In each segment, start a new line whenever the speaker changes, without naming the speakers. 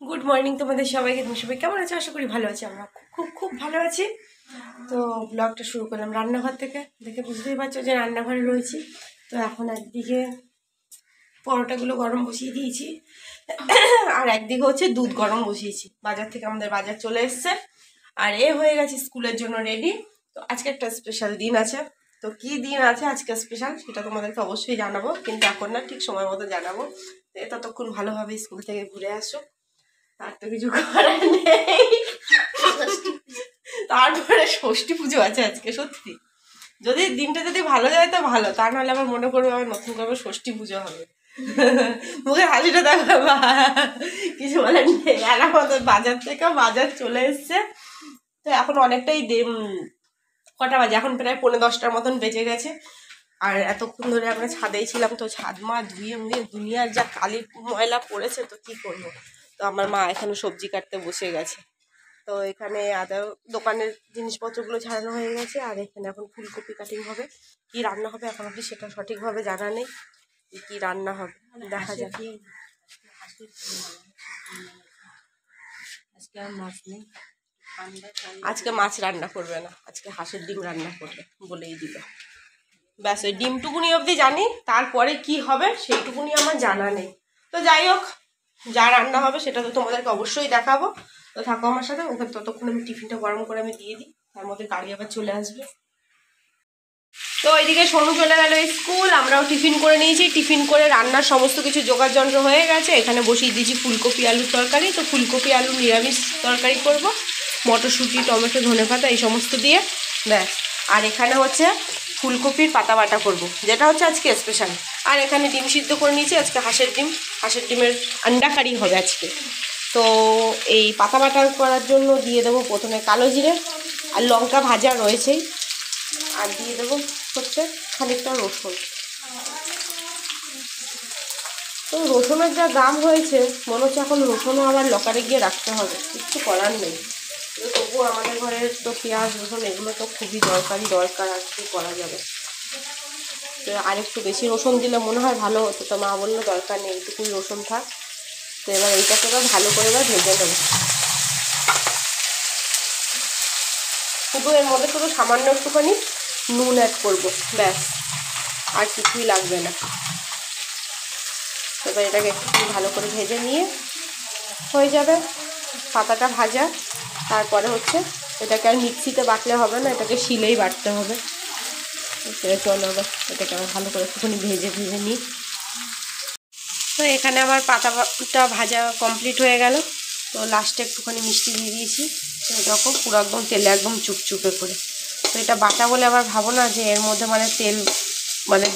Good morning তোমাদের সবাইকে। তুমি সবাই কেমন আছো? আশা করি ভালো আছি। আমরা খুব খুব ভালো আছি। তো ব্লগটা শুরু করলাম রান্নাঘর থেকে। দেখে বুঝতেই পারছো যে রান্নাঘরে রয়েছি। তো এখন একদিকে পরোটাগুলো গরম বসিয়ে দিয়েছি, আর একদিকে হচ্ছে দুধ গরম বসিয়েছি। বাজার থেকে আমাদের বাজার চলে এসছে, আর হয়ে গেছে স্কুলের জন্য রেডি। তো আজকে একটা স্পেশাল দিন আছে। তো কি দিন আছে আজকে স্পেশাল সেটা তোমাদেরকে অবশ্যই জানাবো, কিন্তু এখন না, ঠিক সময় মতো জানাবো। ততক্ষণ ভালোভাবে স্কুল থেকে ঘুরে আসো, আর তো কিছু করার নেই। তারপরে ষষ্ঠী পুজো আছে আজকে। সত্যি যদি দিনটা যদি ভালো যায় তো ভালো, তা নাহলে আবার মনে করবো আবার নতুন করে ষষ্ঠী পুজো হবে। মুখে হাসিটা দেখো, কিছু বলার নেই। আর আমাদের বাজার থেকে বাজার চলে এসছে। তো এখন অনেকটাই কটা বাজে, এখন প্রায় 9:30 মতন বেজে গেছে। আর এতক্ষণ ধরে আমরা ছাদেই ছিলাম। তো ছাদ মা ধুয়ে মুয়ে দুনিয়ার যা কালি ময়লা পড়েছে, তো কি করবো। তো আমার মা এখানে সবজি কাটতে বসে গেছে। তো এখানে দোকানের জিনিসপত্রগুলো ছাড়ানো হয়ে গেছে, আর এখানে এখন ফুলকপি কাটিং হবে। কি রান্না হবে এখন অবধি সেটা সঠিকভাবে জানা নেই, কি রান্না হবে দেখা যাক। আজকে মাছ রান্না করবে না, আজকে হাঁসের ডিম রান্না করবে বলেই দিল। ব্যাস ওই ডিমটুকুনি অবধি জানি, তারপরে কি হবে সেইটুকুনি আমার জানা নেই। তো যাই হোক, যা রান্না হবে সেটা তো তোমাদেরকে অবশ্যই দেখাবো। তো থাকো আমার সাথে। ওকে ততক্ষণ আমি টিফিনটা গরম করে আমি দিয়ে দিই, তার মধ্যে গাড়ি আবার চলে আসবে। তো ওইদিকে সোনু চলে গেল স্কুল, আমরাও টিফিন করে নিয়েছি। টিফিন করে রান্নার সমস্ত কিছু জোগাড় যন্ত্র হয়ে গেছে। এখানে বসিয়ে দিয়েছি ফুলকপি আলুর তরকারি। তো ফুলকপি আলু নিরামিষ তরকারি করব, মটরশুঁটি টমেটো ধনেপাতা এই সমস্ত দিয়ে, ব্যাস। আর এখানে হচ্ছে ফুলকপির পাতা বাটা করব, যেটা হচ্ছে আজকে স্পেশাল। আর এখানে ডিম সিদ্ধ করে নিয়েছি, আজকে হাঁসের ডিমের আন্ডা কারি হবে আজকে। তো এই পাতা বাটা করার জন্য দিয়ে দেবো প্রথমে কালো জিরে, আর লঙ্কা ভাজা রয়েছেই, আর দিয়ে দেবো হচ্ছে খানিকটা রসুন। তো রসুনের যা দাম হয়েছে, মনে হচ্ছে এখন রসুনও আবার লকারে গিয়ে রাখতে হবে, কিছু করার নেই। তবুও আমাদের ঘরের তো পেঁয়াজ রসুন এগুলো তো খুবই দরকার, আর কি করা যাবে। তো আর একটু বেশি রসুন দিলে মনে হয় ভালো হতো, তো মা বললো দরকার নেই, এইটুকুই রসুন থাক। তো এবার এইটাকে এবার ভালো করে এবার ভেজে নেব। শুধু এর মধ্যে শুধু সামান্য একটুখানি নুন অ্যাড করবো, ব্যাস, আর কিছুই লাগবে না। এবার এটাকে একটু ভালো করে ভেজে নিয়ে হয়ে যাবে পাতাটা ভাজা। তারপরে হচ্ছে এটাকে আর মিক্সিতে বাটলে হবে না, এটাকে শিলেই বাটতে হবে। চলো এবার এটাকে আবার ভালো করে একটুখানি ভেজে নিই। তো এখানে আবার পাতাটা ভাজা কমপ্লিট হয়ে গেল। তো লাস্টে একটুখানি মিষ্টি দিয়ে দিয়েছি, এরকম পুরো একদম তেলে একদম চুপচুপে করে। তো এটা বাটা বলে আবার ভাবো না যে এর মধ্যে তেল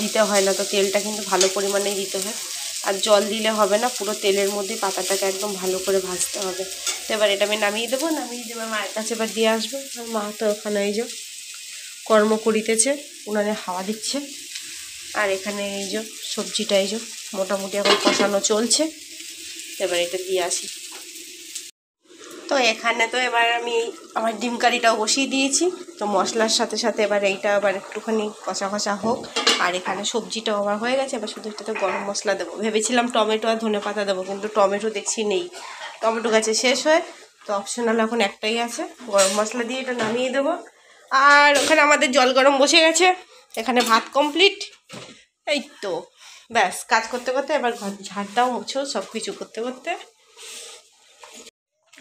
দিতে হয় না। তো তেলটা কিন্তু ভালো পরিমাণেই দিতে হয়, আর জল দিলে হবে না, পুরো তেলের মধ্যে পাতাটাকে একদম ভালো করে ভাজতে হবে। তো এবার এটা আমি নামিয়ে দেবো মায়ের কাছে এবার দিয়ে আসবো। আর মা তো ওখানে এই যে কর্ম করিতেছে, উনানে হাওয়া দিচ্ছে। আর এখানে এই যে সবজিটা এই যে মোটামুটি এখন কষানো চলছে। এবার এটা দিয়ে আসি। তো এখানে তো এবার আমি আমার ডিম কারিটাও বসিয়ে দিয়েছি। তো মশলার সাথে সাথে এবার এইটা আবার একটুখানি কষা হোক। আর এখানে সবজিটাও আবার হয়ে গেছে, এবার শুধু এটাতে গরম মশলা দেবো। ভেবেছিলাম টমেটো আর ধনেপাতা দেবো, কিন্তু টমেটো দেখছি নেই, টমেটো গাছে শেষ হয়ে। তো অপশনাল এখন একটাই আছে, গরম মশলা দিয়ে এটা নামিয়ে দেবো। আর ওখানে আমাদের জল গরম বসে গেছে, এখানে ভাত কমপ্লিট। এই তো ব্যাস, কাজ করতে করতে এবার ঘর ঝাড় দাও মুছো সব কিছু করতে করতে।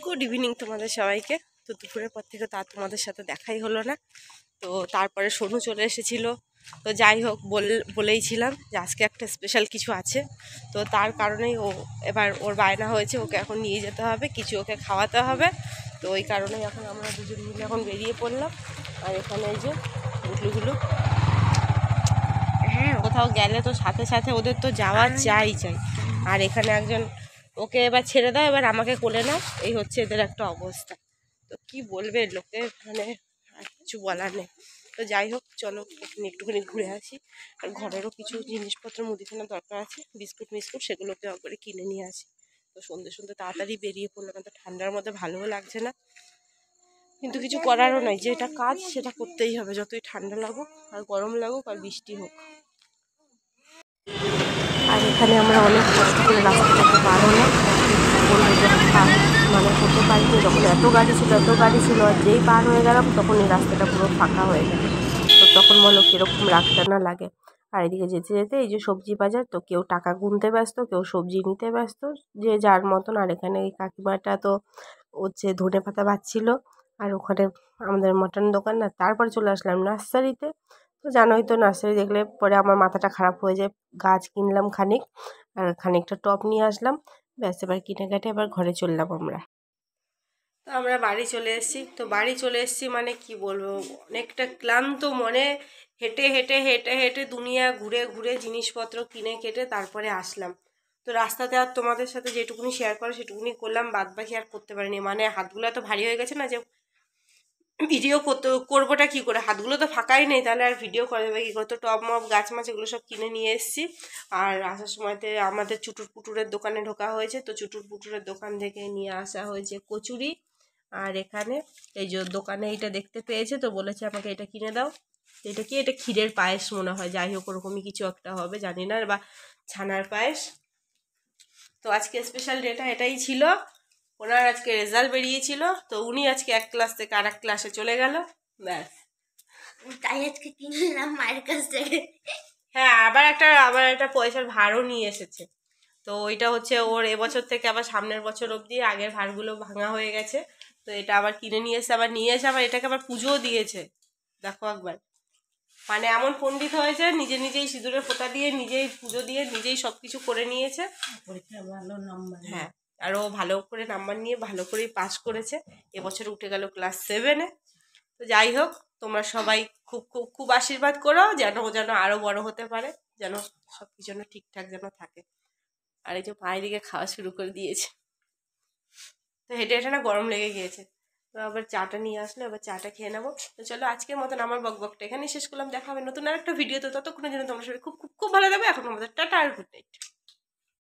গুড ইভিনিং তোমাদের সবাইকে। তো দুপুরের পর থেকে তা তোমাদের সাথে দেখাই হলো না। তো তারপরে সোনু চলে এসেছিলো। তো যাই হোক, বলেইছিলাম যে আজকে একটা স্পেশাল কিছু আছে। তো তার কারণেই এবার ওর বায়না হয়েছে, ওকে এখন নিয়ে যেতে হবে, কিছু ওকে খাওয়াতে হবে। তো ওই কারণেই এখন আমরা দুজন মিলে এখন বেরিয়ে পড়লাম। আর এখানে এই যে গুটলুগুলো, হ্যাঁ, কোথাও গেলে তো সাথে সাথে ওদের তো যাওয়া চাই। আর এখানে একজন, ওকে এবার ছেড়ে দাও, এবার আমাকে কোলে নাও, এই হচ্ছে এদের একটা অবস্থা। তো কি বলবে লোকে, আর কিছু বলার নেই। তো যাই হোক, চলো এখানে একটুখানি ঘুরে আসি। আর ঘরেরও কিছু জিনিসপত্র মুদিখানার দরকার আছে, বিস্কুট সেগুলোকে করে কিনে নিয়ে আসি। তো সন্ধ্যে তাড়াতাড়ি বেরিয়ে পড়লাম, তো ঠান্ডার মধ্যে ভালোও লাগছে না, কিন্তু কিছু করারও নাই, যেটা কাজ সেটা করতেই হবে, যতই ঠান্ডা লাগুক আর গরম লাগুক আর বৃষ্টি হোক। আর এখানে আমরা অনেক কষ্ট করে রাস্তাটাকে পার হলাম। মানে করতে পারিনি, তখন এত গাড়ি ছিল আর যেই পার হয়ে গেলাম তখন এই রাস্তাটা পুরো ফাঁকা হয়ে গেল। তো তখন বলো কীরকম রাগটা না লাগে। আর এদিকে যেতে যেতে এই যে সবজি বাজার, তো কেউ টাকা গুনতে ব্যস্ত, কেউ সবজি নিতে ব্যস্ত, যে যার মতন। আর এখানে এই কাকিমাটা তো হচ্ছে ধনেপাতা বাছছিল, আর ওখানে আমাদের মটন দোকান না। তারপরে চলে আসলাম নার্সারিতে। তো জানোই তো নার্সারি দেখলে পরে আমার মাথাটা খারাপ হয়ে যায়। গাছ কিনলাম খানিক, আর খানিকটা টব নিয়ে আসলাম। ব্যাস এবার কিনে কাটে এবার ঘরে চললাম আমরা। তো আমরা বাড়ি চলে এসেছি। তো বাড়ি চলে এসেছি মানে কি বলবো, অনেকটা ক্লান্ত মনে, হেঁটে হেঁটে হেঁটে হেঁটে দুনিয়া ঘুরে ঘুরে জিনিসপত্র কিনে কেটে তারপরে আসলাম। তো রাস্তাতে আর তোমাদের সাথে যেটুকুনি শেয়ার করো সেটুকুনি করলাম, বাদ বাকি আর করতে পারিনি। মানে হাতগুলো এত ভারী হয়ে গেছে না যে ভিডিও করবোটা কী করে, হাতগুলো তো ফাঁকাই নেই, তাহলে আর ভিডিও করা যাবে কী করে। তো টব মব গাছ মাছ এগুলো সব কিনে নিয়ে এসেছি। আর আসার সময়তে আমাদের চুটুর পুটুরের দোকানে ঢোকা হয়েছে। তো চুটুর পুটুরের দোকান থেকে নিয়ে আসা হয়েছে কচুরি। আর এখানে এই যে দোকানে এইটা দেখতে পেয়েছে, তো বলেছে আমাকে এটা কিনে দাও। এটা কি, এটা ক্ষীরের পায়েস মনে হয়, যাই হোক ওরকমই কিছু একটা হবে, জানি না, বা ছানার পায়েস। তো আজকে স্পেশাল ডেটা এটাই ছিল। ওনার আজকে রেজাল্ট বেরিয়েছিল, তো উনি আজকে এক ক্লাস থেকে আর এক ক্লাসে চলে গেল, ব্যাস।
তাই আজকে কিনলাম মায়ের কাছ থেকে।
হ্যাঁ, আবার একটা পয়সার ভারও নিয়ে এসেছে। তো ওইটা হচ্ছে ওর এবছর থেকে আবার সামনের বছর অবধি, আগের ভারগুলো ভাঙা হয়ে গেছে। তো এটা আবার কিনে নিয়ে এসে আবার এটাকে আবার পুজোও দিয়েছে, দেখো একবার। মানে এমন পণ্ডিত হয়েছে, নিজেই সিঁদুরে ফোঁতা দিয়ে, নিজেই পুজো দিয়ে, নিজেই সব কিছু করে নিয়েছে। পরীক্ষায় ভালো নাম্বার, হ্যাঁ, আর ও ভালো করে নাম্বার নিয়ে ভালো করেই পাস করেছে। এবছর উঠে গেল ক্লাস 7-এ। তো যাই হোক, তোমরা সবাই খুব খুব খুব আশীর্বাদ করো যেন ও যেন আরও বড় হতে পারে, যেন সব কিছু যেন ঠিকঠাক যেন থাকে। আর এই যে মায়ের দিকে খাওয়া শুরু করে দিয়েছে। তো হেঁটে হেঁটে না গরম লেগে গিয়েছে। তো আবার চাটা নিয়ে আসলো, এবার চাটা খেয়ে নেবো। তো চলো আজকের মতন আমার বকবকটা এখানেই শেষ করলাম। দেখা হবে নতুন আর একটা ভিডিও। তো ততক্ষণের জন্য তোমরা সবাই খুব খুব খুব ভালো থাকবে। এখন আমাদের টাটা আর গুড নাইট।